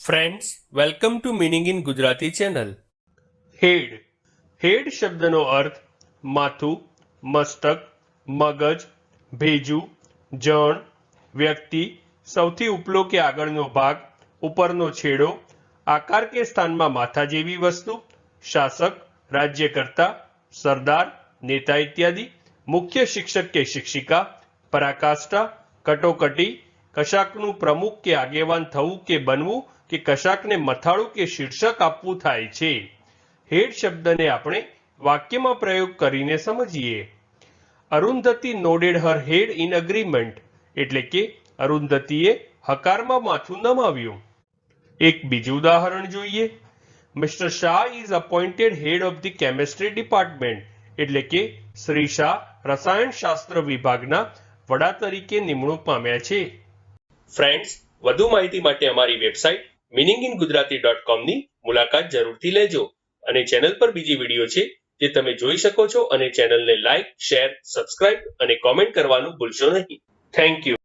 Friends, welcome to meaning in Gujarati channel. Head શબ્દનો અર્થ માથું, મસ્તક, મગજ, ભેજું, જણ, વ્યક્તિ, સૌથી ઉપલો કે આગળનો ભાગ, ઉપરનો છેડો, આકાર કે સ્થાનમાં માથા જેવી વસ્તુ, શાસક, રાજ્યકર્તા, સરદાર, નેતા ઇત્યાદિ, મુખ્ય શિક્ષક કે શિક્ષિકા, પરાકાષ્ઠા, કટોકટી, કશાકનું પ્રમુખ કે આગેવાન થવું કે બનવું કે કશાકને મથાળું કે શીર્ષક આપવું થાય છે. હેડ શબ્દને આપણે વાક્યમાં પ્રયોગ કરીને સમજીએ. Arundhati nodded Har head in agreement, એટલે કે અરુંધતીએ હકારમાં માથું નમાવ્યું. એક બીજું ઉદાહરણ જોઈએ. Mister Shah is appointed head of the chemistry department, એટલે કે શ્રી શાહ રસાયણશાસ્ત્ર વિભાગના વડા તરીકે નિમણૂક પામ્યા છે. ફ્રેન્ડ્સ, વધુ માહિતી માટે અમારી વેબસાઇટ meaninginggujarati.com ની મુલાકાત જરૂરથી લેજો અને ચેનલ પર બીજી વિડીયો છે જે તમે જોઈ શકો છો અને ચેનલને લાઈક, શેર, સબસ્ક્રાઇબ અને કોમેન્ટ કરવાનું ભૂલશો નહીં. Thank you.